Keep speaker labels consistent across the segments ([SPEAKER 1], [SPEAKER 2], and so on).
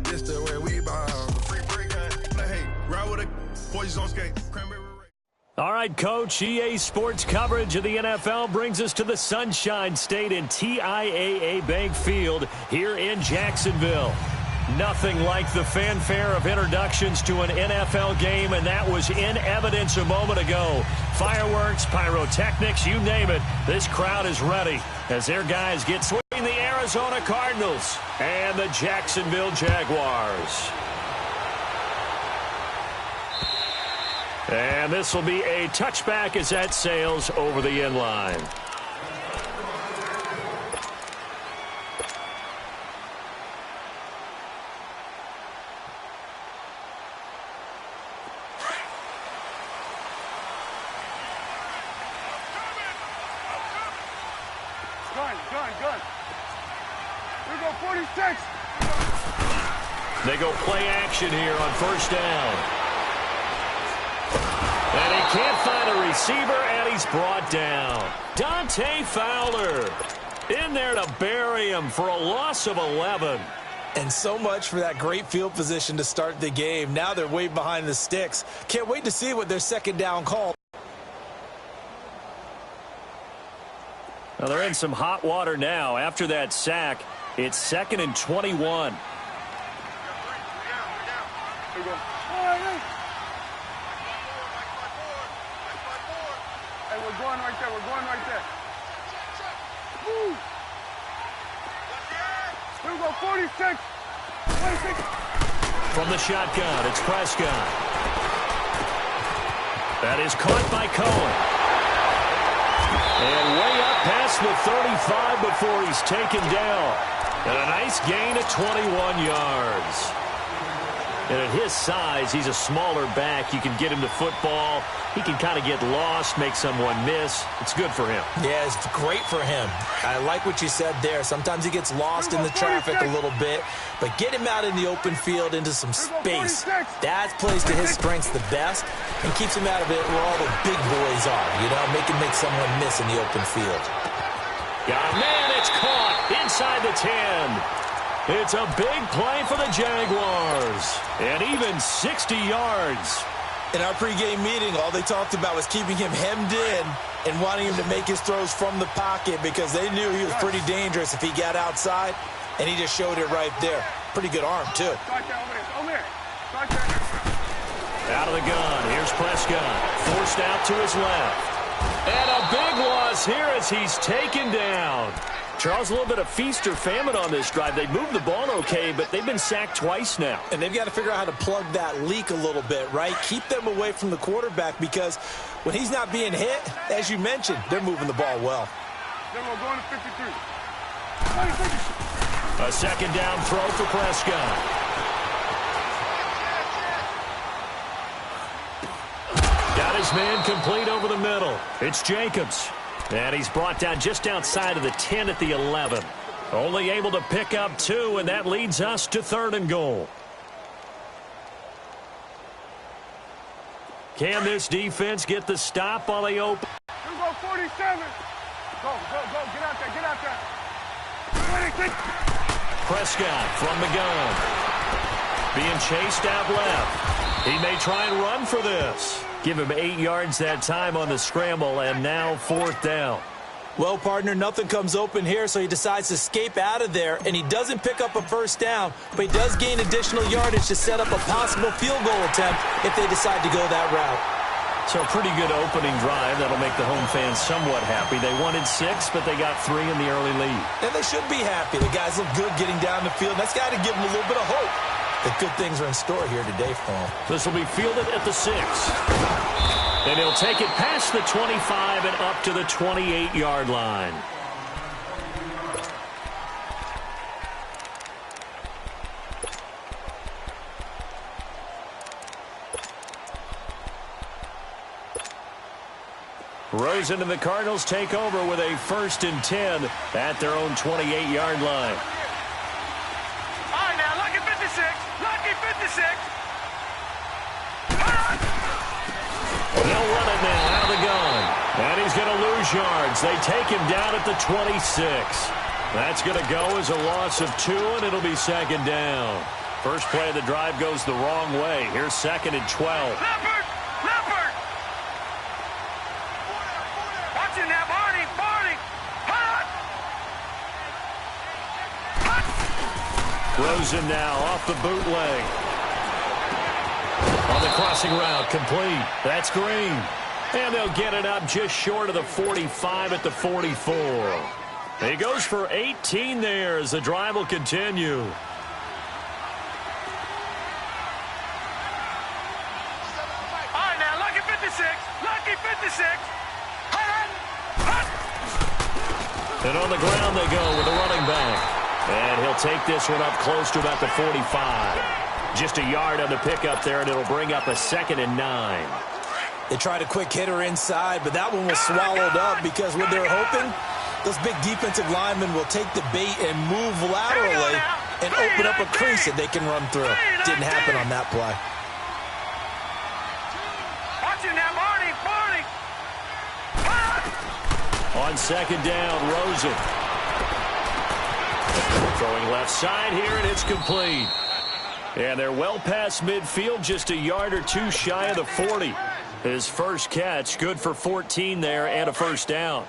[SPEAKER 1] This the way we bow. Free break, hey, ride with a boys on skate.
[SPEAKER 2] All right, Coach, EA Sports coverage of the NFL brings us to the Sunshine State in TIAA Bank Field here in Jacksonville. Nothing like the fanfare of introductions to an NFL game, and that was in evidence a moment ago. Fireworks, pyrotechnics, you name it. This crowd is ready as their guys get between the Arizona Cardinals and the Jacksonville Jaguars. And this will be a touchback as that sails over the end line.
[SPEAKER 3] Good. We go 46.
[SPEAKER 2] They go play action here on first down. And he can't find a receiver, and he's brought down. Dante Fowler in there to bury him for a loss of 11.
[SPEAKER 4] And so much for that great field position to start the game. Now they're way behind the sticks. Can't wait to see what their second down call.
[SPEAKER 2] Well, they're in some hot water now. After that sack, it's 2nd and 21.
[SPEAKER 3] Here we go. Hey, we're going right there. Woo. Here we go, 46. 26.
[SPEAKER 2] From the shotgun, it's Prescott. That is caught by Cohen. And way up past the 35 before he's taken down. And a nice gain of 21 yards. And at his size, he's a smaller back. You can get him to football. He can kind of get lost, make someone miss. It's good for him. Yeah,
[SPEAKER 4] it's great for him. I like what you said there. Sometimes he gets lost in the traffic a little bit. But get him out in the open field into some space. That plays to his strengths the best and keeps him out of it where all the big boys are. You know, make someone miss in the open field.
[SPEAKER 2] Yeah, man, it's caught inside the 10. It's a big play for the Jaguars. And even 60 yards.
[SPEAKER 4] In our pregame meeting, all they talked about was keeping him hemmed in and wanting him to make his throws from the pocket because they knew he was pretty dangerous if he got outside, and he just showed it right there. Pretty good arm, too.
[SPEAKER 2] Out of the gun. Here's Prescott. Forced out to his left. And a big loss here as he's taken down. Charles, a little bit of feast or famine on this drive. They moved the ball okay, but they've been sacked twice now.
[SPEAKER 4] And they've got to figure out how to plug that leak a little bit, right? Keep them away from the quarterback because when he's not being hit, as you mentioned, they're moving the ball well.
[SPEAKER 3] Then we're going to 53.
[SPEAKER 2] A second down throw for Prescott. Got his man complete over the middle. It's Jacobs. And he's brought down just outside of the 10 at the 11. Only able to pick up 2, and that leads us to 3rd and goal. Can this defense get the stop while they open?
[SPEAKER 3] Here we go, 47. Go, get out there. 26.
[SPEAKER 2] Prescott from the gun. Being chased out left. He may try and run for this. Give him 8 yards that time on the scramble, and now 4th down.
[SPEAKER 4] Well, partner, nothing comes open here, so he decides to escape out of there, and he doesn't pick up a first down, but he does gain additional yardage to set up a possible field goal attempt if they decide to go that route.
[SPEAKER 2] So a pretty good opening drive. That'll make the home fans somewhat happy. They wanted 6, but they got 3 in the early lead.
[SPEAKER 4] And they should be happy. The guys look good getting down the field. That's got to give them a little bit of hope that good things are in store here today for him.
[SPEAKER 2] This will be fielded at the 6. And he'll take it past the 25 and up to the 28-yard line. Rosen and the Cardinals take over with a 1st and 10 at their own 28-yard line.
[SPEAKER 3] All right, now, lucky 56. Lucky 56.
[SPEAKER 2] They'll run it now out of the gun. And he's going to lose yards. They take him down at the 26. That's going to go as a loss of 2, and it'll be 2nd down. First play of the drive goes the wrong way. Here's 2nd and 12.
[SPEAKER 3] Leopard! Leopard! Watching that, Barney! Barney! Hot!
[SPEAKER 2] Rosen now off the bootleg. On the crossing route, complete. That's Green. And they'll get it up just short of the 45 at the 44. He goes for 18 there as the drive will continue. And on the ground they go with the running back. And he'll take this one up close to about the 45. Just a yard on the pickup there, and it'll bring up a 2nd and 9.
[SPEAKER 4] They tried a quick hitter inside, but that one was swallowed up because what they're hoping, those big defensive linemen will take the bait and move laterally and open up a crease that they can run through. Didn't happen on that play.
[SPEAKER 3] Watching that, Barney! Barney!
[SPEAKER 2] On 2nd down, Rosen. Throwing left side here, and it's complete. And they're well past midfield, just a yard or two shy of the 40. His first catch, good for 14 there and a first down.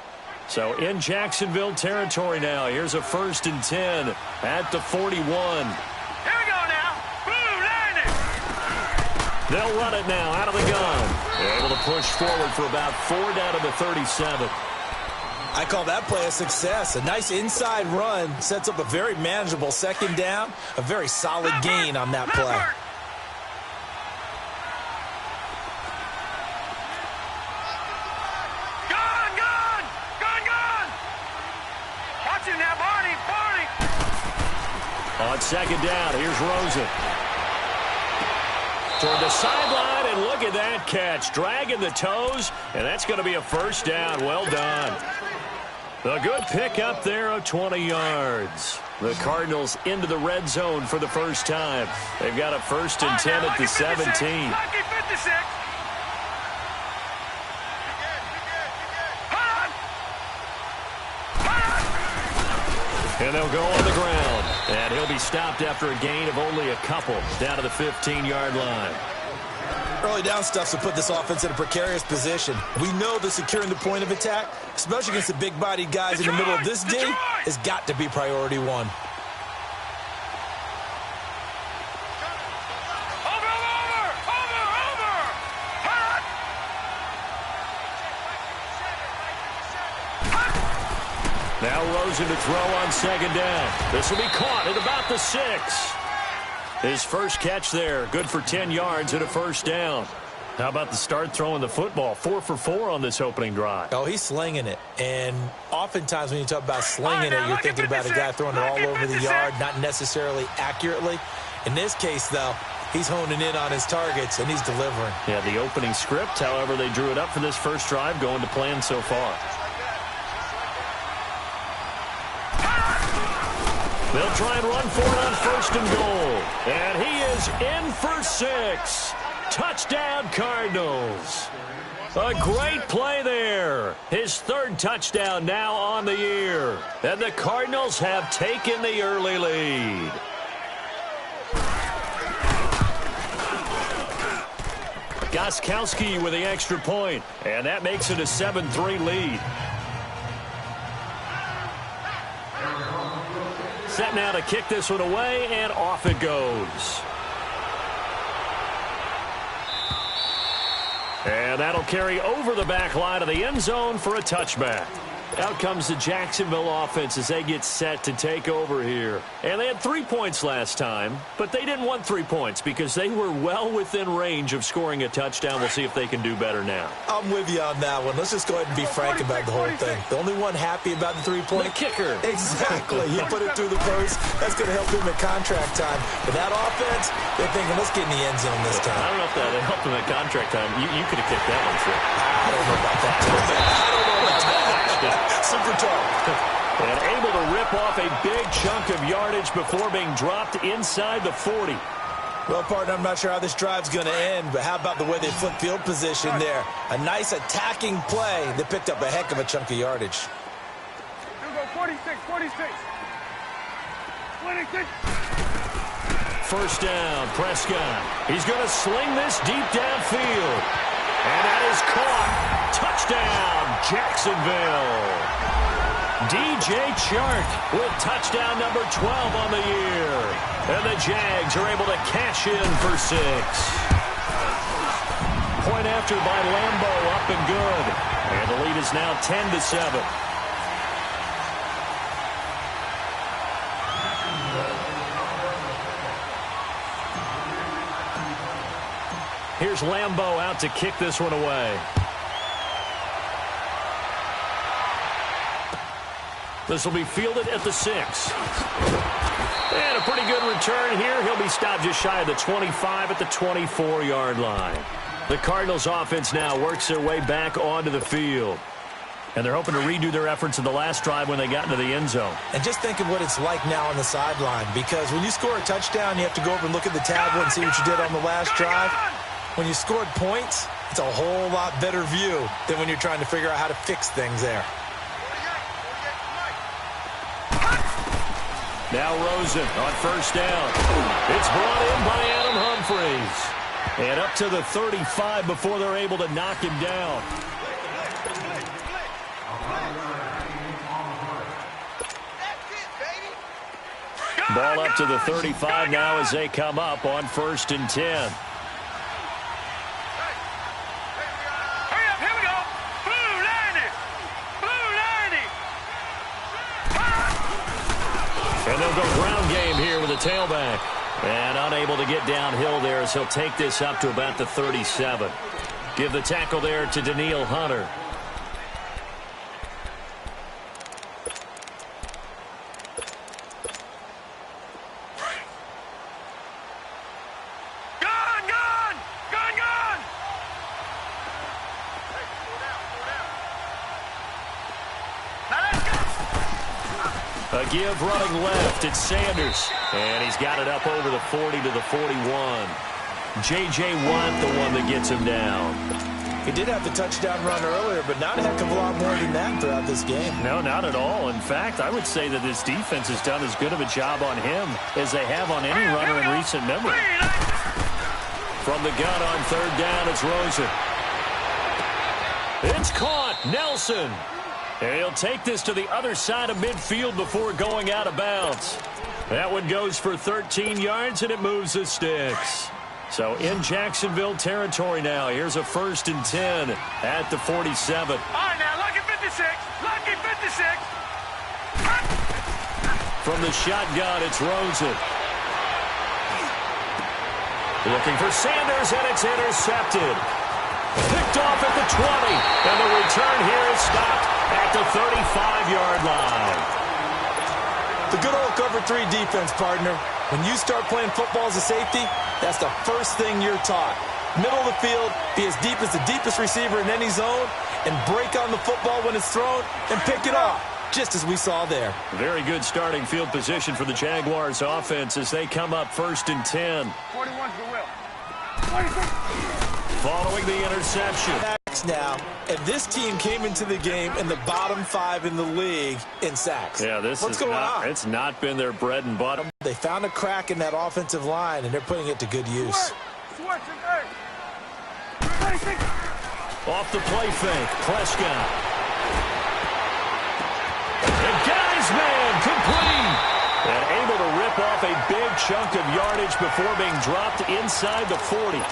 [SPEAKER 2] So in Jacksonville territory now. Here's a 1st and 10 at the 41.
[SPEAKER 3] Here we go now. Boom, landing.
[SPEAKER 2] They'll run it now out of the gun. Able to push forward for about 4 down to the 37.
[SPEAKER 4] I call that play a success. A nice inside run sets up a very manageable 2nd down. A very solid gain on that play.
[SPEAKER 3] Gone, gone, gone, gone. Watching that, Barney, Barney.
[SPEAKER 2] On 2nd down, here's Rosen. Toward the sideline, and look at that catch. Dragging the toes, and that's going to be a first down. Well done. A good pick up there of 20 yards. The Cardinals into the red zone for the first time. They've got a 1st and 10 at the 17.
[SPEAKER 3] Lucky 56.
[SPEAKER 2] And they'll go on the ground. And he'll be stopped after a gain of only a couple down to the 15-yard line.
[SPEAKER 4] Early down stuff to put this offense in a precarious position. We know that securing the point of attack, especially against the big-bodied guys in the middle of this D, has got to be priority 1.
[SPEAKER 3] Over, over, over, over. Hot.
[SPEAKER 2] Now Rosen to throw on 2nd down. This will be caught at about the 6. His first catch there, good for 10 yards and a first down. How about the start throwing the football? 4 for 4 on this opening drive.
[SPEAKER 4] Oh, he's slinging it. And oftentimes when you talk about slinging it, you're thinking about a guy throwing it all over the yard, not necessarily accurately. In this case, though, he's honing in on his targets, and he's delivering.
[SPEAKER 2] Yeah, the opening script, however, they drew it up for this first drive, going to plan so far. They'll try and run for it on 1st and goal. And he is in for 6. Touchdown, Cardinals. A great play there. His 3rd touchdown now on the year. And the Cardinals have taken the early lead. Gostkowski with the extra point. And that makes it a 7-3 lead. Set now to kick this one away, and off it goes. And that'll carry over the back line of the end zone for a touchback. Out comes the Jacksonville offense as they get set to take over here. And they had 3 points last time, but they didn't want 3 points because they were well within range of scoring a touchdown. We'll see if they can do better now.
[SPEAKER 4] I'm with you on that one. Let's just go ahead and be frank about the whole thing. The only one happy about the 3-point.
[SPEAKER 2] The kicker.
[SPEAKER 4] Exactly. He put it through the post. That's going to help him at contract time. But that offense, they're thinking, let's get in the end zone this time.
[SPEAKER 2] I don't know if that helped him at contract time. You could have kicked that one, too.
[SPEAKER 4] I don't know about that. Super tall.
[SPEAKER 2] And able to rip off a big chunk of yardage before being dropped inside the 40.
[SPEAKER 4] Well, partner, I'm not sure how this drive's going to end, but how about the way they flip field position there? A nice attacking play that picked up a heck of a chunk of yardage.
[SPEAKER 3] Here we go, 46, 46. 26.
[SPEAKER 2] first down. Prescott. He's going to sling this deep downfield. And that is caught. Touchdown, Jacksonville. DJ Chark with touchdown number 12 on the year. And the Jags are able to cash in for 6. Point after by Lambo, up and good. And the lead is now 10-7. Here's Lambo out to kick this one away. This will be fielded at the 6. And a pretty good return here. He'll be stopped just shy of the 25 at the 24-yard line. The Cardinals offense now works their way back onto the field. And they're hoping to redo their efforts in the last drive when they got into the end zone.
[SPEAKER 4] And just think of what it's like now on the sideline, because when you score a touchdown, you have to go over and look at the tablet and see what you did on the last drive. When you scored points, it's a whole lot better view than when you're trying to figure out how to fix things there.
[SPEAKER 2] Now Rosen on first down. It's brought in by Adam Humphries. And up to the 35 before they're able to knock him down. Ball up to the 35 now as they come up on 1st and 10. And they'll go ground game here with a tailback. And unable to get downhill there as he'll take this up to about the 37. Give the tackle there to Daniil Hunter. A give running left. It's Sanders. And he's got it up over the 40 to the 41. J.J. Watt, the one that gets him down.
[SPEAKER 4] He did have the touchdown run earlier, but not a heck of a lot more than that throughout this game.
[SPEAKER 2] No, not at all. In fact, I would say that this defense has done as good of a job on him as they have on any runner in recent memory. From the gun on 3rd down, it's Rosen. It's caught. Nelson. And he'll take this to the other side of midfield before going out of bounds. That one goes for 13 yards, and it moves the sticks. So in Jacksonville territory now. Here's a 1st and 10 at the 47.
[SPEAKER 3] All right, now, lucky 56. Lucky 56.
[SPEAKER 2] From the shotgun, it's Rosen. Looking for Sanders, and it's intercepted. Picked off at the 20, and the return here is stopped at the 35-yard line.
[SPEAKER 4] The good old cover 3 defense, partner. When you start playing football as a safety, that's the first thing you're taught. Middle of the field, be as deep as the deepest receiver in any zone, and break on the football when it's thrown and pick it off, just as we saw there.
[SPEAKER 2] Very good starting field position for the Jaguars offense as they come up 1st and 10.
[SPEAKER 3] 41's the will. 26.
[SPEAKER 2] Following the interception.
[SPEAKER 4] Now, and this team came into the game in the bottom 5 in the league in sacks.
[SPEAKER 2] Yeah,
[SPEAKER 4] What's going on?
[SPEAKER 2] It's not been their bread and butter.
[SPEAKER 4] They found a crack in that offensive line, and they're putting it to good use.
[SPEAKER 2] Off the play fake, Prescott. And got his man complete. And able to rip off a big chunk of yardage before being dropped inside the 40.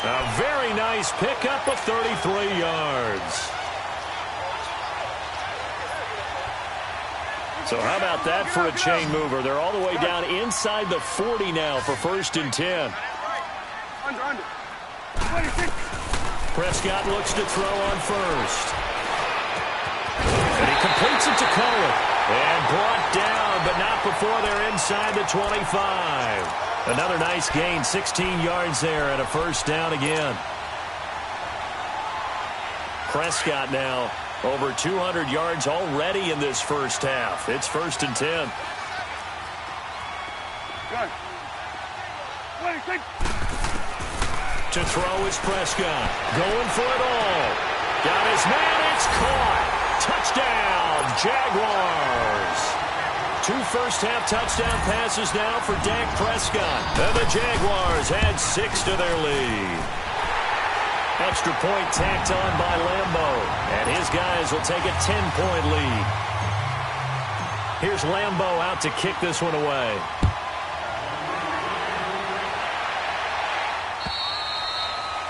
[SPEAKER 2] A very nice pickup of 33 yards. So how about that for a chain mover? They're all the way down inside the 40 now for 1st and 10. Prescott looks to throw on 1st. And he completes it to Cohen. And brought down, but not before they're inside the 25. Another nice gain, 16 yards there, and a 1st down again. Prescott now over 200 yards already in this first half. It's 1st and 10. To throw is Prescott. Going for it all. Got his man. It's caught. Touchdown, Jaguars. 2 first-half touchdown passes now for Dak Prescott. And the Jaguars add 6 to their lead. Extra point tacked on by Lambo. And his guys will take a 10-point lead. Here's Lambo out to kick this one away.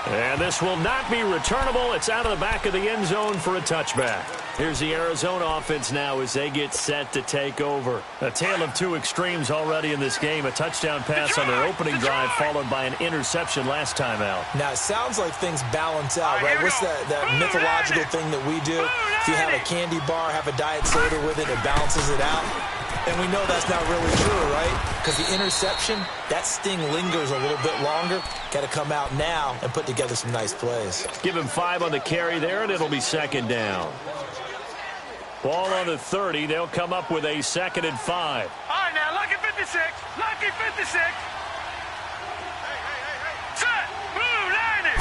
[SPEAKER 2] And this will not be returnable. It's out of the back of the end zone for a touchback. Here's the Arizona offense now as they get set to take over. A tale of 2 extremes already in this game. A touchdown pass on their opening drive followed by an interception last time out.
[SPEAKER 4] Now, it sounds like things balance out, right? What's that mythological thing that we do? If you have a candy bar, have a diet soda with it, it balances it out. And we know that's not really true, right? Because the interception, that sting lingers a little bit longer. Got to come out now and put together some nice plays.
[SPEAKER 2] Give him 5 on the carry there, and it'll be 2nd down. Ball on the 30. They'll come up with a 2nd and 5.
[SPEAKER 3] All right, now, lucky 56. Lucky 56. Set. Move, line it.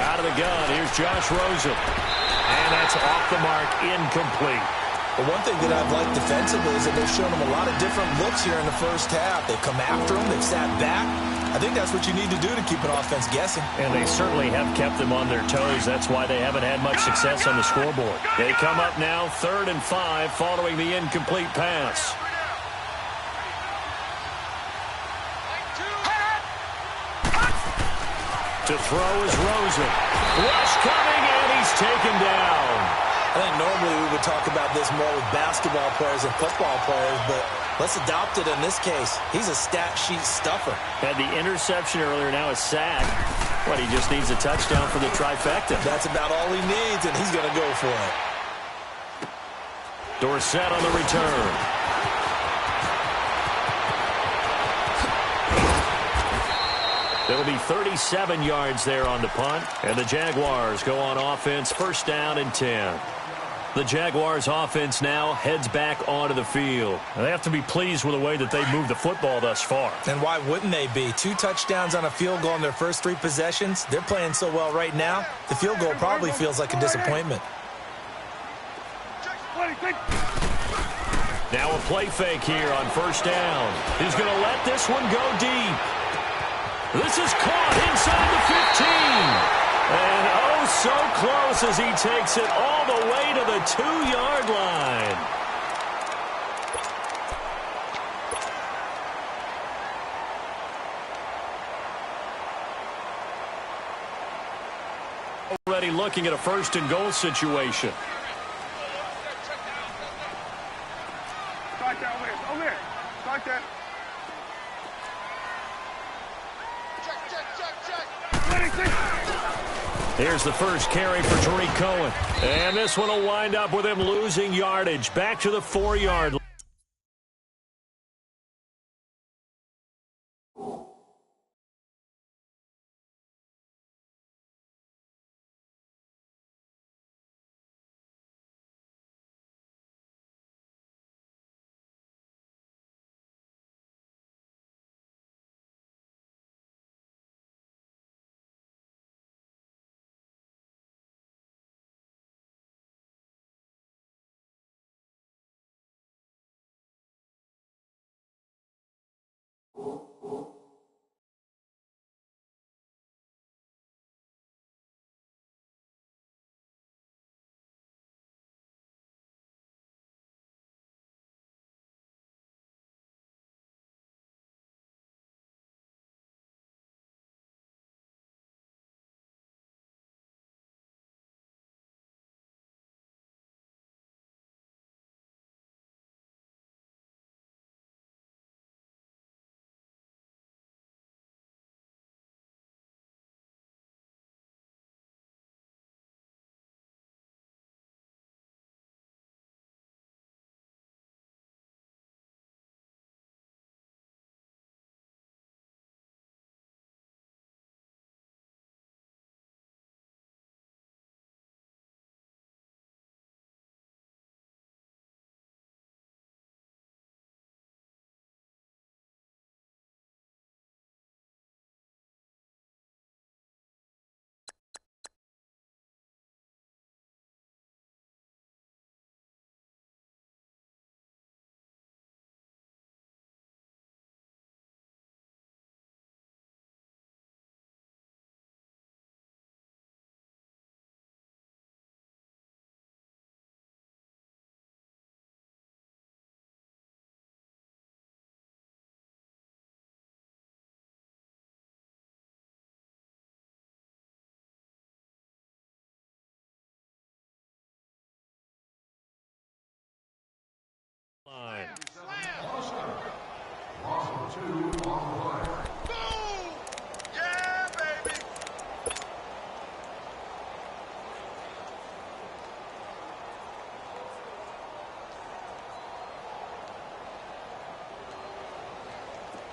[SPEAKER 2] Out of the gun, here's Josh Rosen. And that's off the mark, incomplete.
[SPEAKER 4] But one thing that I've liked defensively is that they've shown him a lot of different looks here in the first half. They've come after him. They've sat back. I think that's what you need to do to keep an offense guessing.
[SPEAKER 2] And they certainly have kept them on their toes. That's why they haven't had much success on the scoreboard. They come up now 3rd and 5 following the incomplete pass. To throw is Rosen. Rush coming, and he's taken down.
[SPEAKER 4] I think normally we would talk about this more with basketball players and football players, but let's adopt it in this case. He's a stat sheet stuffer.
[SPEAKER 2] Had the interception earlier, now a sack. He just needs a touchdown for the trifecta.
[SPEAKER 4] That's about all he needs, and he's going to go for it.
[SPEAKER 2] Dorsett on the return. It'll be 37 yards there on the punt, and the Jaguars go on offense, 1st down and 10. The Jaguars offense now heads back onto the field. And they have to be pleased with the way that they've moved the football thus far.
[SPEAKER 4] And why wouldn't they be? 2 touchdowns on a field goal in their first 3 possessions. They're playing so well right now, the field goal probably feels like a disappointment.
[SPEAKER 2] Now a play fake here on 1st down. He's going to let this one go deep. This is caught inside the 15. And oh, so close as he takes it all the way to the 2-yard line. Already looking at a 1st and goal situation.
[SPEAKER 3] Start that over here. Start that.
[SPEAKER 2] Here's the first carry for Tariq Cohen. And this one will wind up with him losing yardage. Back to the 4-yard line.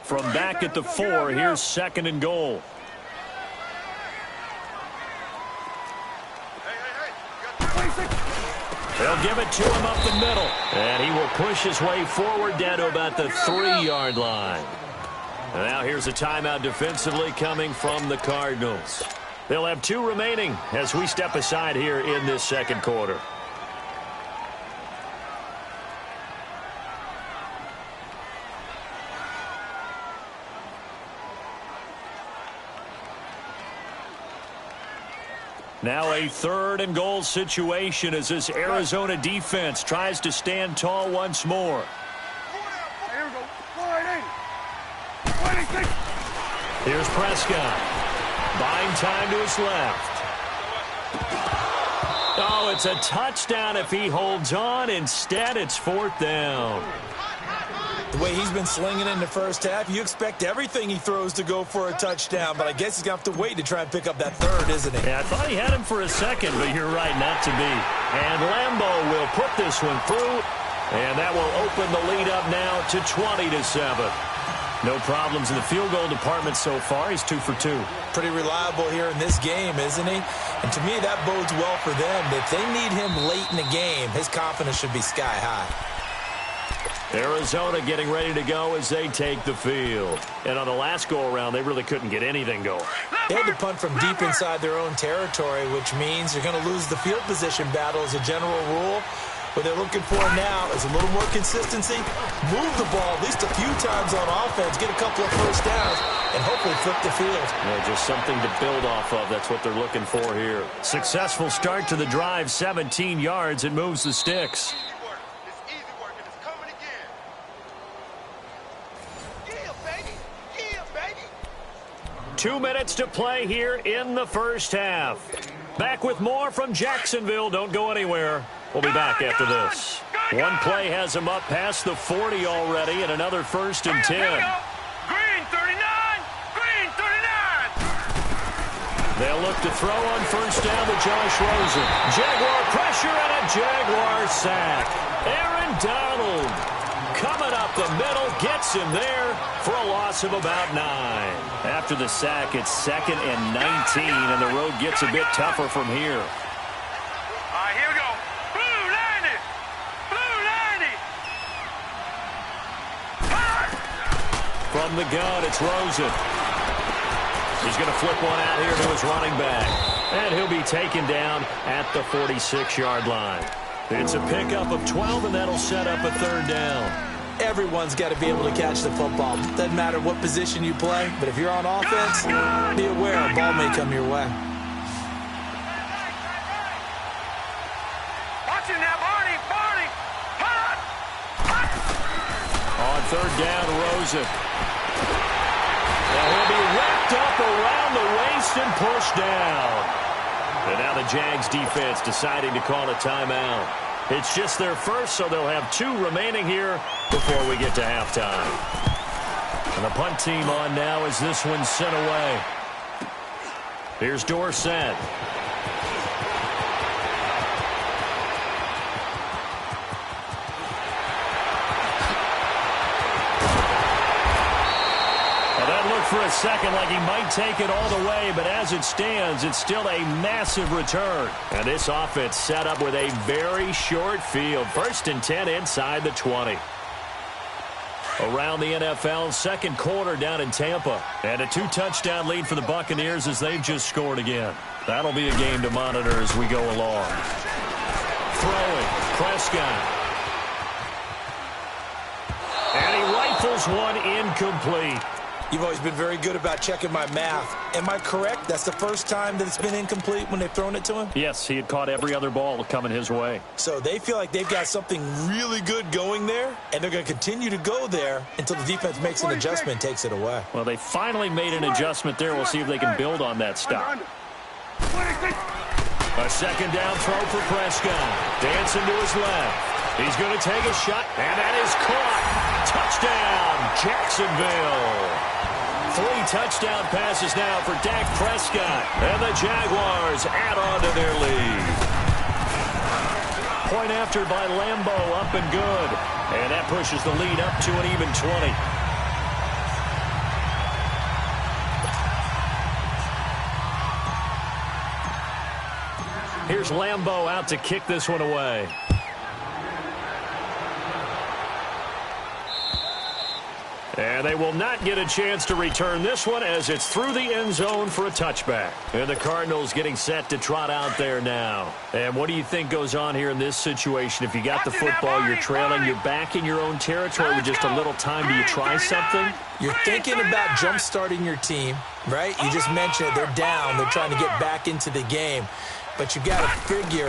[SPEAKER 2] From back at the 4, here's 2nd and goal. They'll give it to him up the middle. And he will push his way forward down to about the 3-yard line. And now here's a timeout defensively coming from the Cardinals. They'll have 2 remaining as we step aside here in this 2nd quarter. Now a 3rd and goal situation as this Arizona defense tries to stand tall once more.
[SPEAKER 3] Here we go. 480. 26.
[SPEAKER 2] Here's Prescott. Buying time to his left. Oh, it's a touchdown if he holds on. Instead, it's 4th down.
[SPEAKER 4] The way he's been slinging in the first half, you expect everything he throws to go for a touchdown, but I guess he's going to have to wait to try and pick up that 3rd, isn't he?
[SPEAKER 2] Yeah, I thought he had him for a second, but you're right, not to be. And Lambeau will put this one through, and that will open the lead up now to 20-7. No problems in the field goal department so far. He's 2 for 2.
[SPEAKER 4] Pretty reliable here in this game, isn't he? And to me, that bodes well for them. If they need him late in the game, his confidence should be sky high.
[SPEAKER 2] Arizona getting ready to go as they take the field. And on the last go-around, they really couldn't get anything going.
[SPEAKER 4] They had to punt from deep inside their own territory, which means you're going to lose the field position battle as a general rule. What they're looking for now is a little more consistency, move the ball at least a few times on offense, get a couple of first downs, and hopefully flip the field.
[SPEAKER 2] Yeah, just something to build off of. That's what they're looking for here. Successful start to the drive, 17 yards. It moves the sticks. 2 minutes to play here in the first half. Back with more from Jacksonville. Don't go anywhere. We'll be back after this. One play has him up past the 40 already, and another 1st and 10.
[SPEAKER 3] Green 39. Green 39.
[SPEAKER 2] They'll look to throw on 1st down to Josh Rosen. Jaguar pressure and a Jaguar sack. Aaron Donald coming up the middle, gets him there for a loss of about 9. After the sack, it's 2nd and 19, and the road gets a bit tougher from here.
[SPEAKER 3] All right, here we go. Blue 90. Blue 90.
[SPEAKER 2] From the gun, it's Rosen. He's going to flip one out here to his running back. And he'll be taken down at the 46-yard line. It's a pickup of 12, and that'll set up a 3rd down.
[SPEAKER 4] Everyone's got to be able to catch the football. Doesn't matter what position you play, but if you're on offense, be aware a ball may come your way.
[SPEAKER 3] Watch it now, Barney. Barney. Hot.
[SPEAKER 2] On 3rd down, Rosen. And he'll be wrapped up around the waist and pushed down. And now the Jags defense deciding to call a timeout. It's just their first, so they'll have 2 remaining here before we get to halftime. And the punt team on now as this one's sent away. Here's Dorsett. For a second like he might take it all the way, but as it stands, it's still a massive return. And this offense set up with a very short field. 1st and 10 inside the 20. Around the NFL, 2nd quarter down in Tampa. And a 2-touchdown lead for the Buccaneers as they've just scored again. That'll be a game to monitor as we go along. Throwing, Prescott. And he rifles one incomplete.
[SPEAKER 4] You've always been very good about checking my math. Am I correct? That's the first time that it's been incomplete when they've thrown it to him?
[SPEAKER 2] Yes, he had caught every other ball coming his way.
[SPEAKER 4] So they feel like they've got something really good going there, and they're going to continue to go there until the defense makes an adjustment and takes it away.
[SPEAKER 2] Well, they finally made an adjustment there. We'll see if they can build on that stop. A 2nd down throw for Prescott. Dancing to his left. He's going to take a shot, and that is caught. Touchdown, Jacksonville. 3 touchdown passes now for Dak Prescott. And the Jaguars add on to their lead. Point after by Lambeau, up and good. And that pushes the lead up to an even 20. Here's Lambeau out to kick this one away. And they will not get a chance to return this one as it's through the end zone for a touchback. And the Cardinals getting set to trot out there now. And what do you think goes on here in this situation? If you got the football, you're trailing, you're back in your own territory with just a little time. Do you try something?
[SPEAKER 4] You're thinking about jump-starting your team, right? You just mentioned it. They're down. They're trying to get back into the game. But you got to figure,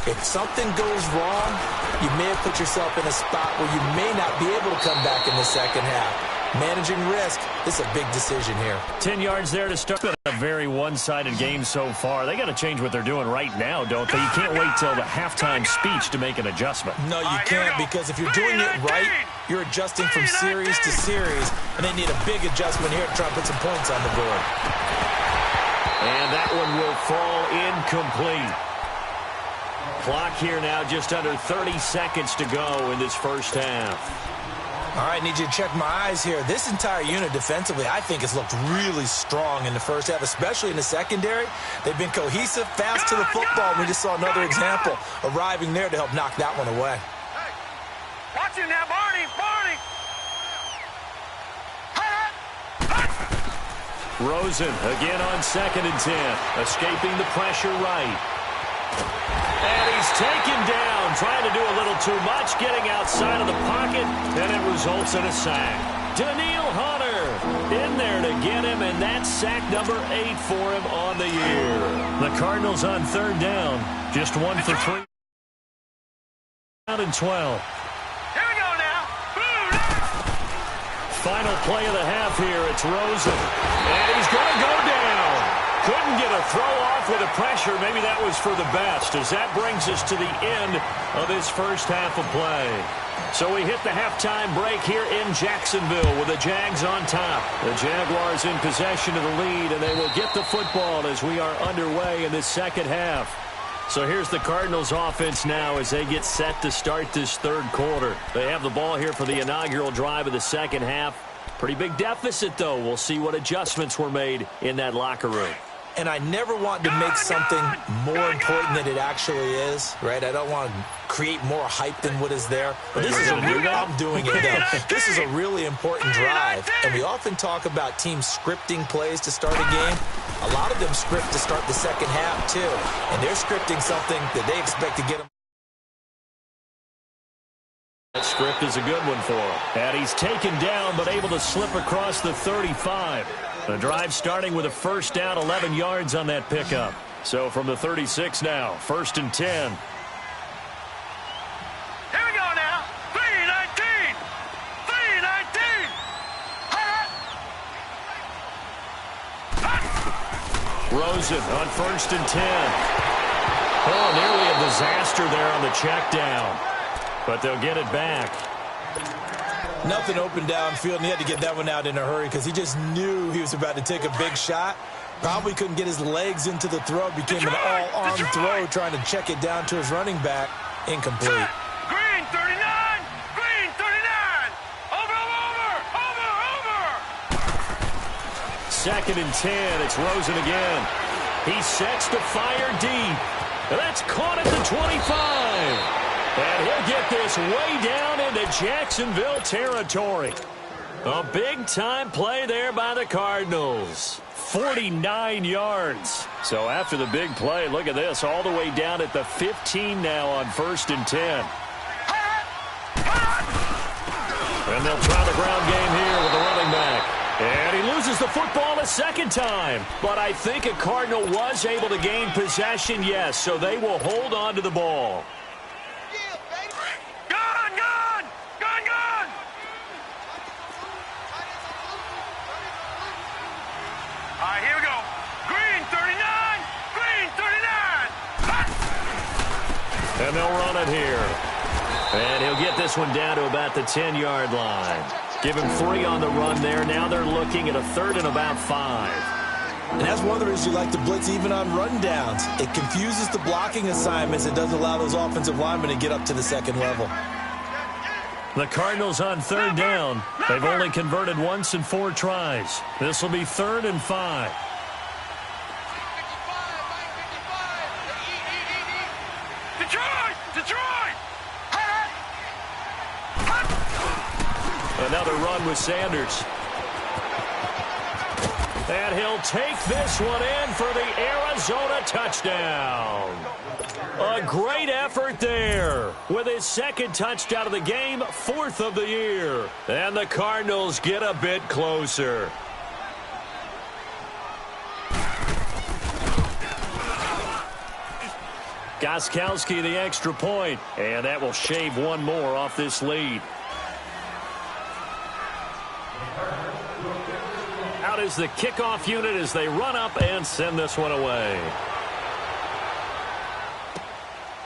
[SPEAKER 4] if something goes wrong, you may have put yourself in a spot where you may not be able to come back in the second half. Managing risk, this is a big decision here.
[SPEAKER 2] 10 yards there to start. It's been a very one-sided game so far. They got to change what they're doing right now, don't they? You can't wait till the halftime speech to make an adjustment.
[SPEAKER 4] No, you can't, because if you're doing it right, you're adjusting from series to series, and they need a big adjustment here to try to put some points on the board.
[SPEAKER 2] And that one will fall incomplete. Clock here now, just under 30 seconds to go in this first half.
[SPEAKER 4] All right, need you to check my eyes here. This entire unit defensively, I think, has looked really strong in the first half, especially in the secondary. They've been cohesive, fast to the football. We just saw another example arriving there to help knock that one away.
[SPEAKER 3] Hey, watch it now, Barney, Barney.
[SPEAKER 2] Rosen again on 2nd and 10, escaping the pressure right. And he's taken down, trying to do a little too much, getting outside of the pocket, and it results in a sack. Daniil Hunter in there to get him, and that's sack number 8 for him on the year. The Cardinals on 3rd down, just 1 for 3. Out and 12.
[SPEAKER 3] Here we go now.
[SPEAKER 2] Final play of the half here. It's Rosen. And he's going to go down. Couldn't get a throw off with the pressure. Maybe that was for the best, as that brings us to the end of this first half of play. So we hit the halftime break here in Jacksonville with the Jags on top. The Jaguars in possession of the lead, and they will get the football as we are underway in this second half. So here's the Cardinals offense now as they get set to start this third quarter. They have the ball here for the inaugural drive of the second half. Pretty big deficit, though. We'll see what adjustments were made in that locker room.
[SPEAKER 4] And I never want to make something more important than it actually is, right? I don't want to create more hype than what is there. But this is a really, I'm doing it though. This is a really important drive. And we often talk about teams scripting plays to start a game. A lot of them script to start the second half too. And they're scripting something that they expect to get them.
[SPEAKER 2] That script is a good one for him. And he's taken down but able to slip across the 35. The drive starting with a first down, 11 yards on that pickup. So from the 36 now, 1st and 10.
[SPEAKER 3] Here we go now. 3-19. 3-19.
[SPEAKER 2] Rosen on 1st and 10. Oh, nearly a disaster there on the check down. But they'll get it back.
[SPEAKER 4] Nothing open downfield, and he had to get that one out in a hurry because he just knew he was about to take a big shot. Probably couldn't get his legs into the throw. Became an all-arm throw trying to check it down to his running back. Incomplete.
[SPEAKER 3] Green 39. Green 39. Over.
[SPEAKER 2] 2nd and 10. It's Rosen again. He sets to fire deep. That's caught at the 25. And he'll get this way down into Jacksonville territory. A big-time play there by the Cardinals. 49 yards. So after the big play, look at this, all the way down at the 15 now on 1st and 10. And they'll try the ground game here with the running back. And he loses the football a second time. But I think a Cardinal was able to gain possession, yes, so they will hold on to the ball.
[SPEAKER 3] All right, here we go. Green 39. Green 39.
[SPEAKER 2] And they'll run it here. And he'll get this one down to about the 10-yard line. Give him 3 on the run there. Now they're looking at a 3rd and about 5.
[SPEAKER 4] And that's one of the reasons you like to blitz even on rundowns. It confuses the blocking assignments. It doesn't allow those offensive linemen to get up to the second level.
[SPEAKER 2] The Cardinals on 3rd down. They've only converted once in 4 tries. This will be 3rd and 5.
[SPEAKER 3] Detroit! Detroit!
[SPEAKER 2] Another run with Sanders. And he'll take this one in for the Arizona touchdown. A great effort there with his second touchdown of the game, fourth of the year. And the Cardinals get a bit closer. Gostkowski the extra point, and that will shave one more off this lead. Out is the kickoff unit as they run up and send this one away.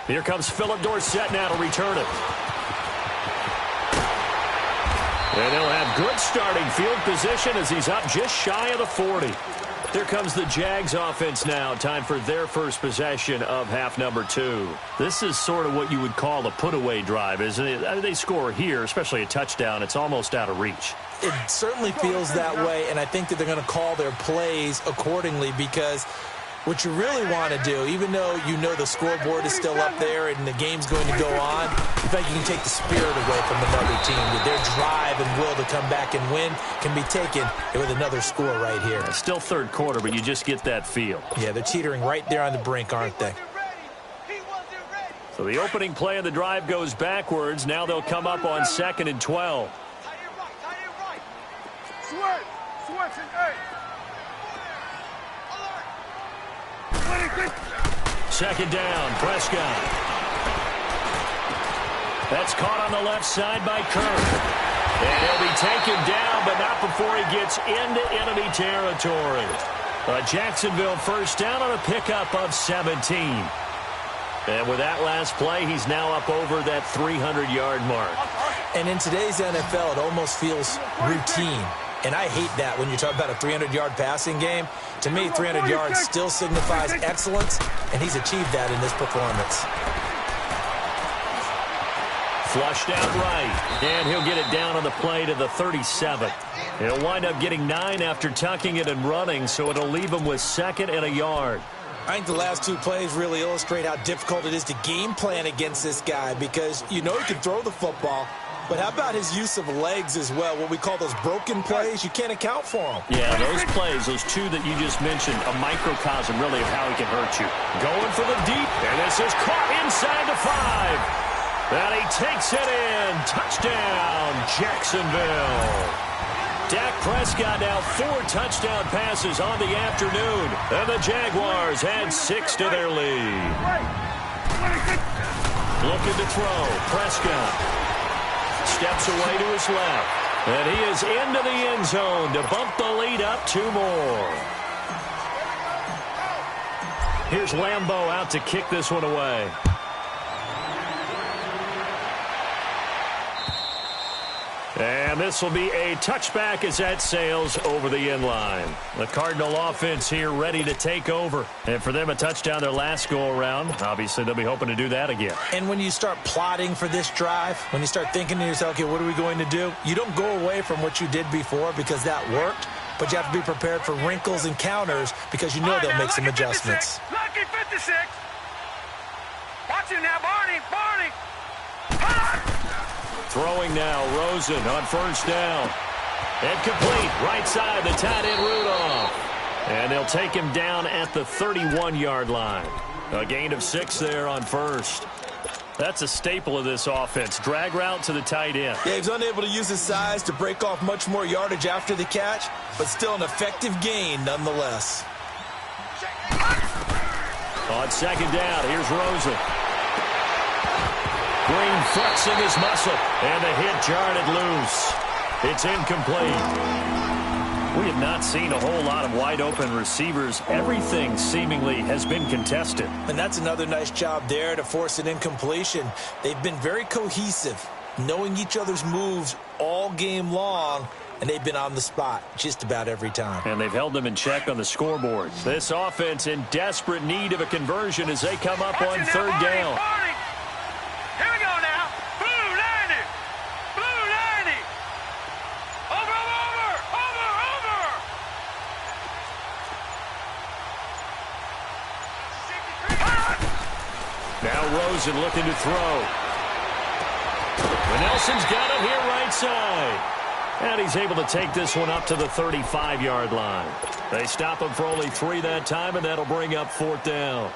[SPEAKER 2] Here comes Philip Dorsett now to return it. And they'll have good starting field position as he's up just shy of the 40. Here comes the Jags offense now. Time for their first possession of half number 2. This is sort of what you would call a put-away drive, isn't it? They score here, especially a touchdown. It's almost out of reach.
[SPEAKER 4] It certainly feels that way, and I think that they're going to call their plays accordingly because what you really want to do, even though you know the scoreboard is still up there and the game's going to go on, in fact, you can take the spirit away from another team. With their drive and will to come back and win can be taken with another score right here.
[SPEAKER 2] It's still third quarter, but you just get that feel.
[SPEAKER 4] Yeah, they're teetering right there on the brink, aren't they?
[SPEAKER 2] So the opening play of the drive goes backwards. Now they'll come up on 2nd and 12.
[SPEAKER 3] Switch and 8.
[SPEAKER 2] Second down, Prescott. That's caught on the left side by Kirk. And he'll be taken down, but not before he gets into enemy territory. A Jacksonville first down on a pickup of 17. And with that last play, he's now up over that 300-yard mark.
[SPEAKER 4] And in today's NFL, it almost feels routine. And I hate that when you talk about a 300-yard passing game. To me, 300 yards still signifies excellence, and he's achieved that in this performance.
[SPEAKER 2] Flushed out right, and he'll get it down on the play to the 37. He'll wind up getting 9 after tucking it and running, so it'll leave him with 2nd and a yard.
[SPEAKER 4] I think the last 2 plays really illustrate how difficult it is to game plan against this guy because you know he can throw the football. But how about his use of legs as well? What we call those broken plays, you can't account for them.
[SPEAKER 2] Yeah, those plays, those 2 that you just mentioned, a microcosm really of how he can hurt you. Going for the deep, and this is caught inside the 5. And he takes it in. Touchdown, Jacksonville. Dak Prescott now 4 touchdown passes on the afternoon. And the Jaguars add 6 to their lead. Looking to throw, Prescott. Steps away to his left. And he is into the end zone to bump the lead up 2 more. Here's Lambeau out to kick this one away. And this will be a touchback as that sails over the end line. The Cardinal offense here ready to take over. And for them, a touchdown their last go-around. Obviously, they'll be hoping to do that again.
[SPEAKER 4] And when you start plotting for this drive, when you start thinking to yourself, okay, what are we going to do? You don't go away from what you did before because that worked. But you have to be prepared for wrinkles and counters because you know they'll make some adjustments.
[SPEAKER 3] Lucky 56. Watch him now, Barney.
[SPEAKER 2] Throwing now, Rosen on first down. And complete, right side, the tight end Rudolph. And they'll take him down at the 31-yard line. A gain of 6 there on first. That's a staple of this offense. Drag route to the tight end.
[SPEAKER 4] Yeah, he's unable to use his size to break off much more yardage after the catch, but still an effective gain nonetheless.
[SPEAKER 2] On second down, here's Rosen. Green flexing his muscle, and the hit jarred it loose. It's incomplete. We have not seen a whole lot of wide-open receivers. Everything seemingly has been contested.
[SPEAKER 4] And that's another nice job there to force an incompletion. They've been very cohesive, knowing each other's moves all game long, and they've been on the spot just about every time.
[SPEAKER 2] And they've held them in check on the scoreboard. This offense in desperate need of a conversion as they come up on third down.
[SPEAKER 3] Here we go now. Blue 90. Blue 90. Over.
[SPEAKER 2] Now Rosen looking to throw. And Nelson's got it here right side. And he's able to take this one up to the 35-yard line. They stop him for only 3 that time, and that'll bring up 4th down.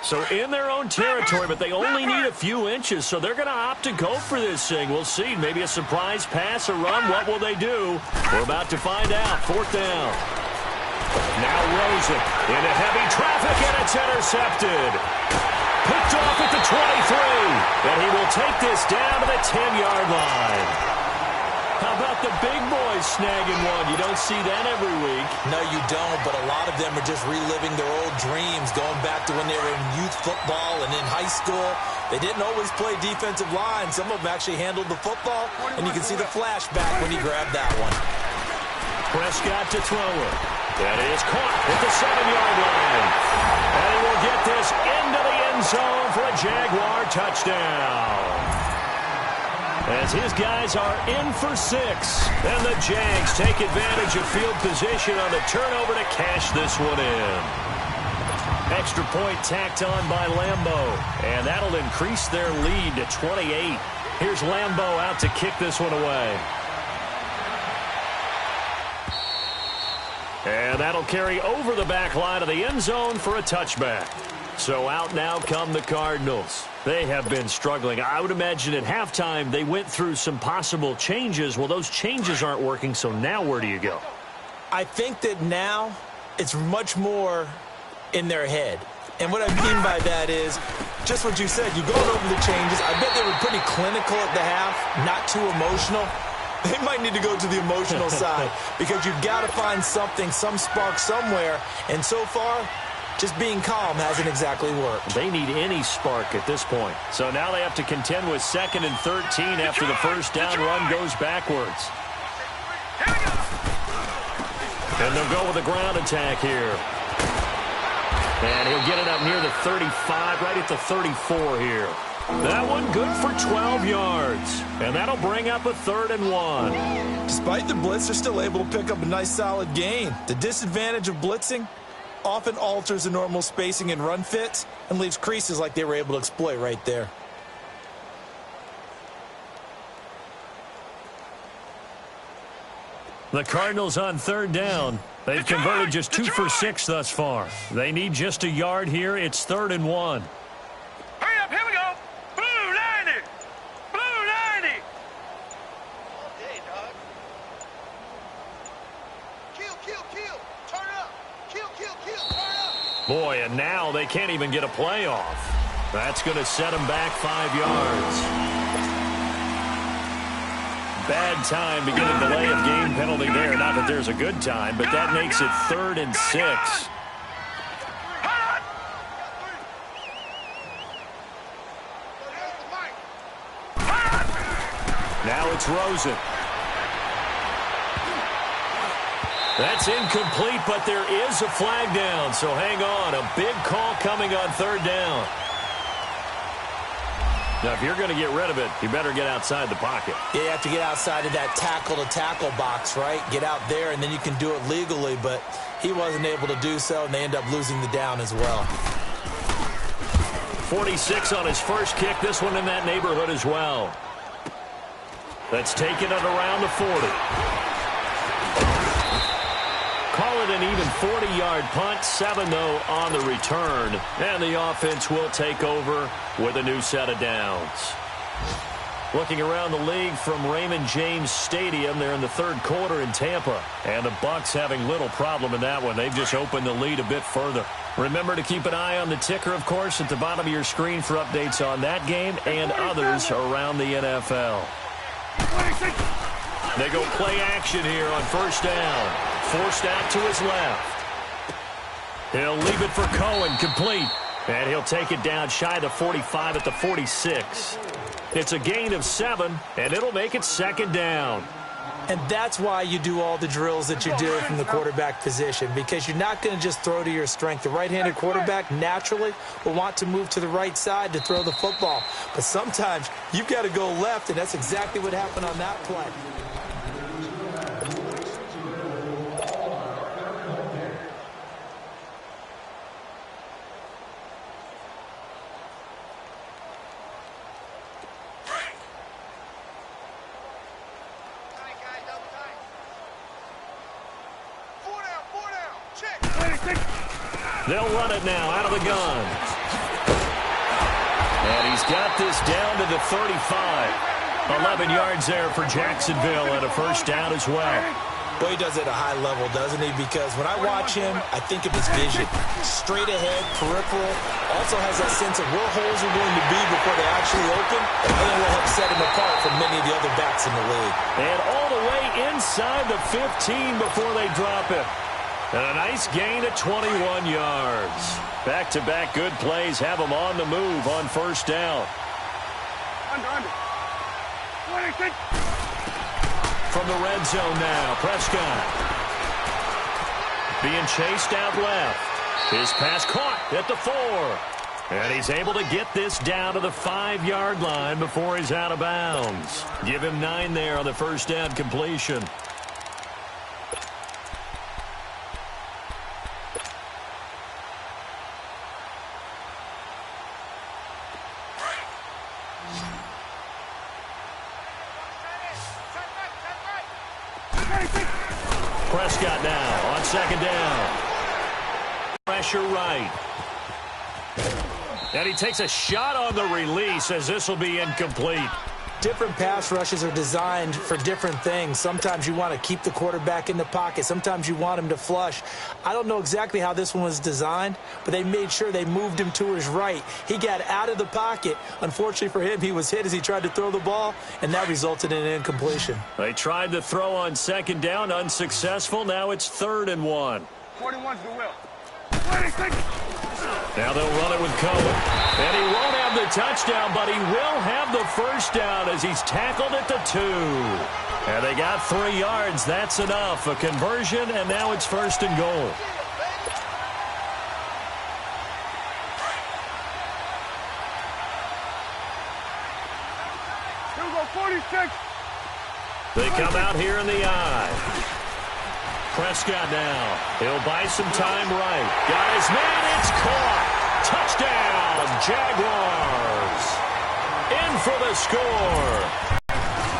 [SPEAKER 2] So in their own territory, but they only need a few inches, so they're going to opt to go for this thing. We'll see. Maybe a surprise pass or run. What will they do? We're about to find out. 4th down. Now Rosen into heavy traffic, and it's intercepted. Picked off at the 23, and he will take this down to the 10-yard line. How about the big boys snagging one? You don't see that every week.
[SPEAKER 4] No, you don't, but a lot of them are just reliving their old dreams, going back to when they were in youth football and in high school. They didn't always play defensive line. Some of them actually handled the football, and you can see the flashback when he grabbed that one.
[SPEAKER 2] Prescott to throw it. That is caught at the 7-yard line. And he will get this into the end zone for a Jaguar touchdown. As his guys are in for 6. And the Jags take advantage of field position on the turnover to cash this one in. Extra point tacked on by Lambeau. And that'll increase their lead to 28. Here's Lambeau out to kick this one away. And that'll carry over the back line of the end zone for a touchback. So out now come the Cardinals. They have been struggling. I would imagine at halftime they went through some possible changes. Well, those changes aren't working, so now where do you go?
[SPEAKER 4] I think that now it's much more in their head. And what I mean by that is just what you said. You're going over the changes. I bet they were pretty clinical at the half, not too emotional. They might need to go to the emotional side because you've got to find something, some spark somewhere. And so far, just being calm hasn't exactly worked.
[SPEAKER 2] They need any spark at this point. So now they have to contend with 2nd and 13 after the first down run goes backwards. And they'll go with a ground attack here. And he'll get it up near the 35, right at the 34 here. That one good for 12 yards. And that'll bring up a 3rd and 1.
[SPEAKER 4] Despite the blitz, they're still able to pick up a nice solid gain. The disadvantage of blitzing often alters the normal spacing and run fits and leaves creases like they were able to exploit right there.
[SPEAKER 2] The Cardinals on 3rd down. They've converted just 2 for 6 thus far. They need just a yard here. It's 3rd and 1.
[SPEAKER 3] Hurry up, here we go. Blue 90. Blue 90.
[SPEAKER 5] All day, dog. Kill. Turn up. Kill. Turn up.
[SPEAKER 2] Boy, and now they can't even get a play off. That's going to set them back 5 yards. Bad time to get a delay of game penalty there. Not that there's a good time, but that makes it 3rd and 6. Now it's Rosen. That's incomplete, but there is a flag down, so hang on. A big call coming on 3rd down. Now, if you're going to get rid of it, you better get outside the pocket.
[SPEAKER 4] Yeah, you have to get outside of that tackle-to-tackle box, right? Get out there, and then you can do it legally, but he wasn't able to do so, and they end up losing the down as well.
[SPEAKER 2] 46 on his first kick. This one in that neighborhood as well. That's taken it around the 40. Call it an even 40-yard punt. 7, though, on the return. And the offense will take over with a new set of downs. Looking around the league from Raymond James Stadium, they're in the 3rd quarter in Tampa. And the Bucs having little problem in that one. They've just opened the lead a bit further. Remember to keep an eye on the ticker, of course, at the bottom of your screen for updates on that game and others around the NFL. They go play action here on 1st down. Forced out to his left. He'll leave it for Cohen, complete. And he'll take it down shy of the 45 at the 46. It's a gain of 7, and it'll make it 2nd down.
[SPEAKER 4] And that's why you do all the drills that you do from the quarterback position, because you're not going to just throw to your strength. The right-handed quarterback naturally will want to move to the right side to throw the football. But sometimes you've got to go left, and that's exactly what happened on that play.
[SPEAKER 2] They'll run it now out of the gun. And he's got this down to the 35. 11 yards there for Jacksonville and a first down as well.
[SPEAKER 4] Boy, he does it at a high level, doesn't he? Because when I watch him, I think of his vision. Straight ahead, peripheral. Also has that sense of where holes are going to be before they actually open. I think will help set him apart from many of the other backs in the league.
[SPEAKER 2] And all the way inside the 15 before they drop it. And a nice gain of 21 yards. Back-to-back good plays have them on the move on first down.
[SPEAKER 3] Under. 26.
[SPEAKER 2] From the red zone now, Prescott. Being chased out left. His pass caught at the 4. And he's able to get this down to the 5-yard line before he's out of bounds. Give him 9 there on the first down completion. Prescott now on second down. Pressure right. And he takes a shot on the release as this will be incomplete.
[SPEAKER 4] Different pass rushes are designed for different things. Sometimes you want to keep the quarterback in the pocket. Sometimes you want him to flush. I don't know exactly how this one was designed, but they made sure they moved him to his right. He got out of the pocket. Unfortunately for him, he was hit as he tried to throw the ball, and that resulted in an incompletion.
[SPEAKER 2] They tried to throw on second down, unsuccessful. Now it's 3rd and 1.
[SPEAKER 3] 41's the will. 26.
[SPEAKER 2] Now they'll run it with Cohen. And he won't have the touchdown, but he will have the first down as he's tackled at the 2. And they got 3 yards. That's enough. A conversion, and now it's 1st and goal.
[SPEAKER 3] Here we go, 46.
[SPEAKER 2] They come out here in the eye. Prescott now. He'll buy some time right. Got his man. It's caught. Touchdown, Jaguars. In for the score.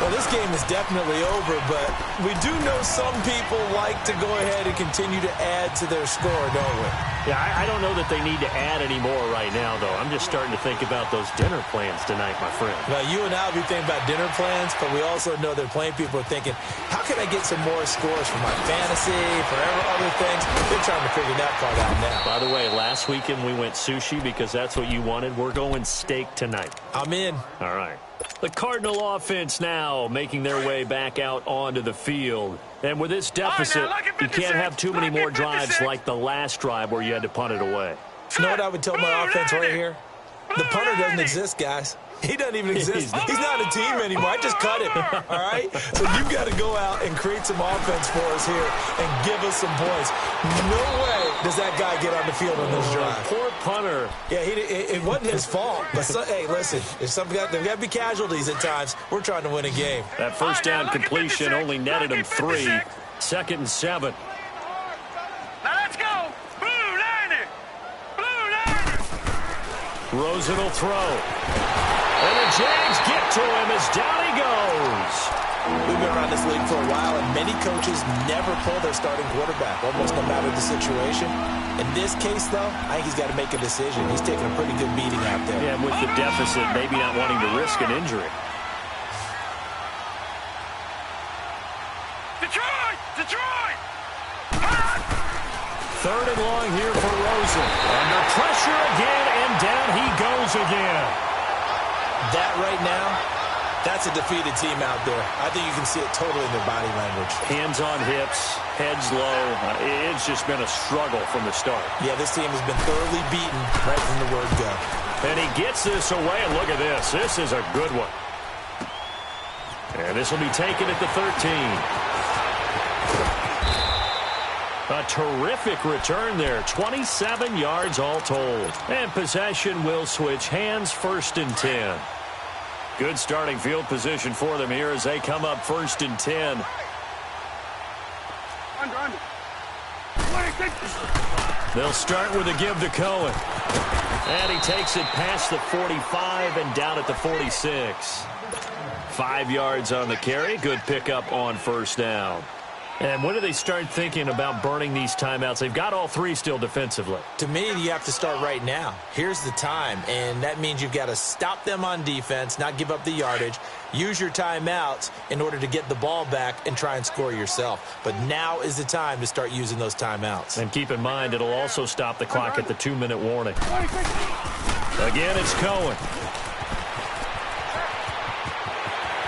[SPEAKER 4] Well, this game is definitely over, but we do know some people like to go ahead and continue to add to their score, don't we?
[SPEAKER 2] Yeah, I don't know that they need to add any more right now, though. I'm just starting to think about those dinner plans tonight, my friend.
[SPEAKER 4] Now, you and I will be thinking about dinner plans, but we also know that playing people are thinking, how can I get some more scores for my fantasy, for other things? They're trying to figure that part out now.
[SPEAKER 2] By the way, last weekend we went sushi because that's what you wanted. We're going steak tonight.
[SPEAKER 4] I'm in.
[SPEAKER 2] All right. The Cardinal offense now making their way back out onto the field. And with this deficit, you can't have too many more drives like the last drive where you had to punt it away.
[SPEAKER 4] You know what I would tell my offense right here? The punter doesn't exist, guys. He doesn't even exist. He's not a team anymore. I just cut him, all right? So you've got to go out and create some offense for us here and give us some points. No way does that guy get on the field on this drive.
[SPEAKER 2] Poor punter.
[SPEAKER 4] Yeah, it wasn't his fault. But, hey, listen, there's got to be casualties at times. We're trying to win a game.
[SPEAKER 2] That first down completion only netted him 3. 2nd and 7.
[SPEAKER 3] Now let's go. Blue Niner. Blue Niner.
[SPEAKER 2] Rosen will throw. And the Jags get to him as down he goes.
[SPEAKER 4] We've been around this league for a while, and many coaches never pull their starting quarterback, almost no matter the situation. In this case, though, I think he's got to make a decision. He's taking a pretty good beating out there.
[SPEAKER 2] Yeah, with the deficit, maybe not wanting to risk an injury.
[SPEAKER 3] Detroit!
[SPEAKER 2] 3rd and long here for Rosen. Under pressure again, and down he goes again.
[SPEAKER 4] That right now, that's a defeated team out there. I think you can see it totally in their body language.
[SPEAKER 2] Hands on hips, heads low. It's just been a struggle from the start.
[SPEAKER 4] Yeah, this team has been thoroughly beaten right from the word go.
[SPEAKER 2] And he gets this away, and look at this. This is a good one. And And this will be taken at the 13. A terrific return there. 27 yards all told. And possession will switch hands, 1st and 10. Good starting field position for them here as they come up 1st and 10.
[SPEAKER 3] Under.
[SPEAKER 2] They'll start with a give to Cohen. And he takes it past the 45 and down at the 46. 5 yards on the carry. Good pickup on 1st down. And when do they start thinking about burning these timeouts? They've got all 3 still defensively.
[SPEAKER 4] To me, you have to start right now. Here's the time, and that means you've got to stop them on defense, not give up the yardage, use your timeouts in order to get the ball back and try and score yourself. But now is the time to start using those timeouts.
[SPEAKER 2] And keep in mind, it'll also stop the clock at the 2-minute warning. Again, it's Cohen.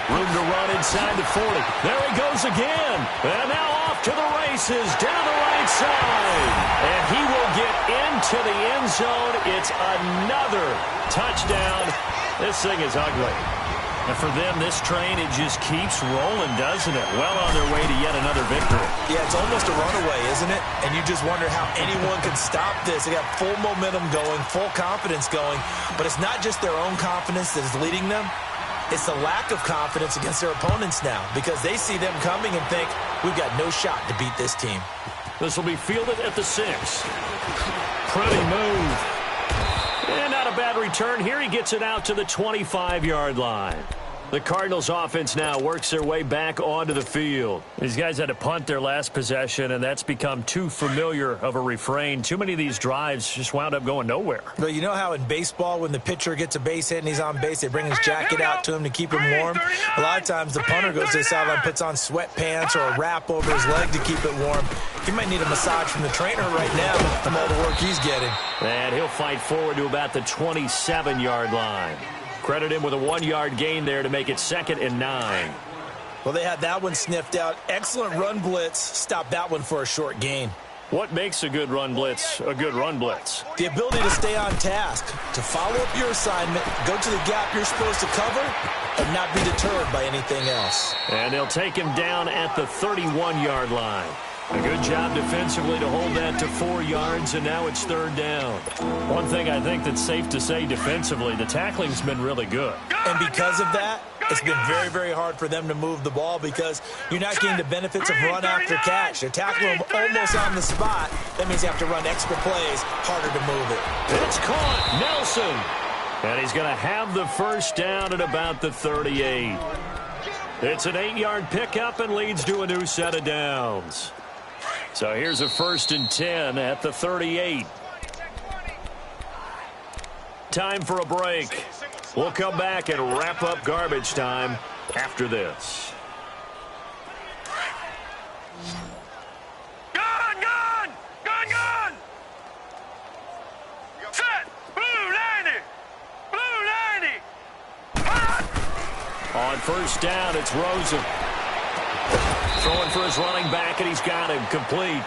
[SPEAKER 2] Room to run inside the 40. There he goes again. And now off to the races down the right side. And he will get into the end zone. It's another touchdown. This thing is ugly. And for them, this train, it just keeps rolling, doesn't it? Well on their way to yet another victory.
[SPEAKER 4] Yeah, it's almost a runaway, isn't it? And you just wonder how anyone can stop this. They got full momentum going, full confidence going. But it's not just their own confidence that is leading them. It's the lack of confidence against their opponents now because they see them coming and think, we've got no shot to beat this team.
[SPEAKER 2] This will be fielded at the 6. Pretty move. And not a bad return. Here he gets it out to the 25-yard line. The Cardinals offense now works their way back onto the field. These guys had to punt their last possession, and that's become too familiar of a refrain. Too many of these drives just wound up going nowhere.
[SPEAKER 4] But you know how in baseball when the pitcher gets a base hit and he's on base, they bring his jacket out to him to keep him warm? A lot of times the punter goes to the sideline, puts on sweatpants or a wrap over his leg to keep it warm. He might need a massage from the trainer right now from all the work he's getting.
[SPEAKER 2] And he'll fight forward to about the 27-yard line. Credit him with a 1-yard gain there to make it 2nd and 9.
[SPEAKER 4] Well, they had that one sniffed out. Excellent run blitz. Stopped that one for a short gain.
[SPEAKER 2] What makes a good run blitz a good run blitz?
[SPEAKER 4] The ability to stay on task, to follow up your assignment, go to the gap you're supposed to cover, and not be deterred by anything else.
[SPEAKER 2] And they'll take him down at the 31-yard line. A good job defensively to hold that to 4 yards, and now it's 3rd down. One thing I think that's safe to say defensively, the tackling's been really good.
[SPEAKER 4] And because of that, it's been very, very hard for them to move the ball because you're not getting the benefits of run after catch. They're tackling them almost on the spot. That means you have to run extra plays, harder to move it.
[SPEAKER 2] It's caught. Nelson. And he's going to have the 1st down at about the 38. It's an 8-yard pickup and leads to a new set of downs. So here's a 1st and 10 at the 38. Time for a break. We'll come back and wrap up garbage time after this.
[SPEAKER 3] Gun! Set! Blue 90!
[SPEAKER 2] On 1st down, it's Rosen. Throwing for his running back, and he's got him complete.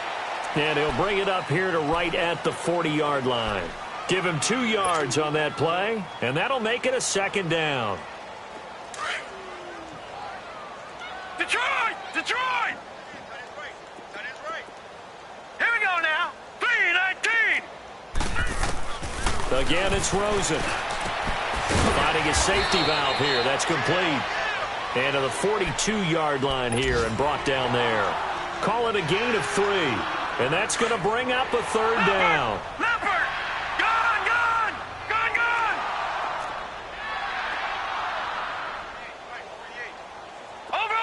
[SPEAKER 2] And he'll bring it up here to right at the 40-yard line. Give him 2 yards on that play, and that'll make it a 2nd down.
[SPEAKER 3] Detroit! Here we go now. 3-19.
[SPEAKER 2] Again, it's Rosen. Finding a safety valve here. That's complete. And to the 42-yard line here and brought down there. Call it a gain of 3. And that's going to bring up a 3rd down.
[SPEAKER 3] Leopard! Gun! Over!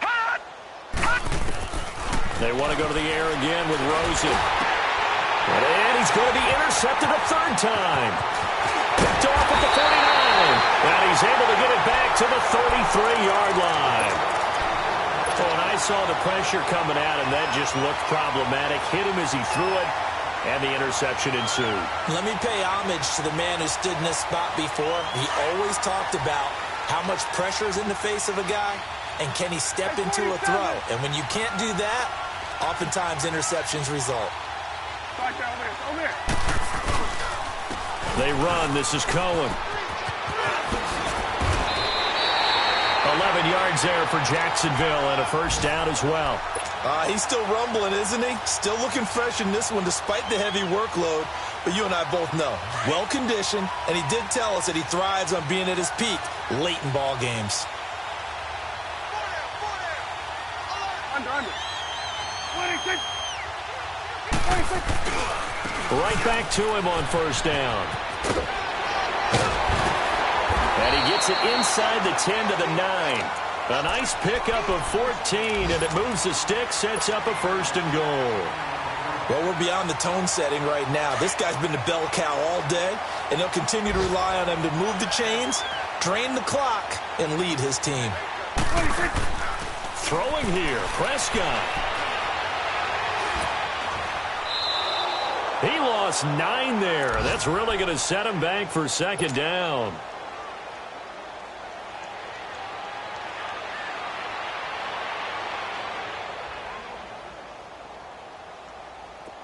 [SPEAKER 3] Hot!
[SPEAKER 2] They want to go to the air again with Rosen. And he's going to be intercepted a 3rd time. Picked off at the 49. And he's able to get it back to the 33-yard line. Oh, and I saw the pressure coming at him. That just looked problematic. Hit him as he threw it, and the interception ensued.
[SPEAKER 4] Let me pay homage to the man who stood in this spot before. He always talked about how much pressure is in the face of a guy, and can he step into a throw. And when you can't do that, oftentimes interceptions result.
[SPEAKER 3] Over there.
[SPEAKER 2] They run. This is Cohen. 7 yards there for Jacksonville and a first down as well.
[SPEAKER 4] He's still rumbling, isn't he? Still looking fresh in this one despite the heavy workload. But you and I both know, well-conditioned, and he did tell us that he thrives on being at his peak late in ball games.
[SPEAKER 3] Under. 26.
[SPEAKER 2] Right back to him on first down. And he gets it inside the 10 to the 9. A nice pickup of 14, and it moves the stick, sets up a first and goal.
[SPEAKER 4] Well, we're beyond the tone setting right now. This guy's been the bell cow all day, and they'll continue to rely on him to move the chains, drain the clock, and lead his team.
[SPEAKER 3] 26.
[SPEAKER 2] Throwing here, Prescott. He lost 9 there. That's really going to set him back for second down.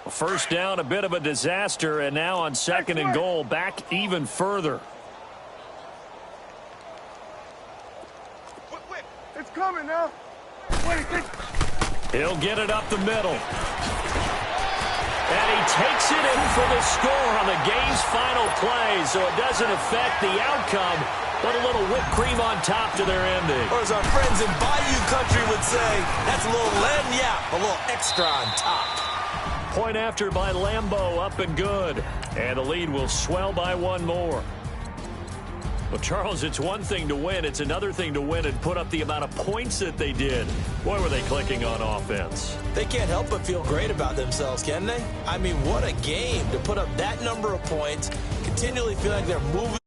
[SPEAKER 2] First down, a bit of a disaster, and now on second and goal, back even further.
[SPEAKER 3] It's coming now. 26.
[SPEAKER 2] He'll get it up the middle. And he takes it in for the score on the game's final play, so it doesn't affect the outcome, but a little whipped cream on top to their ending.
[SPEAKER 4] Or as our friends in Bayou Country would say, that's a little lagniappe, a little extra on top.
[SPEAKER 2] Point after by Lambeau, up and good. And the lead will swell by one more. Well, Charles, it's one thing to win. It's another thing to win and put up the amount of points that they did. Boy, were they clicking on offense.
[SPEAKER 4] They can't help but feel great about themselves, can they? I mean, what a game to put up that number of points, continually feel like they're moving.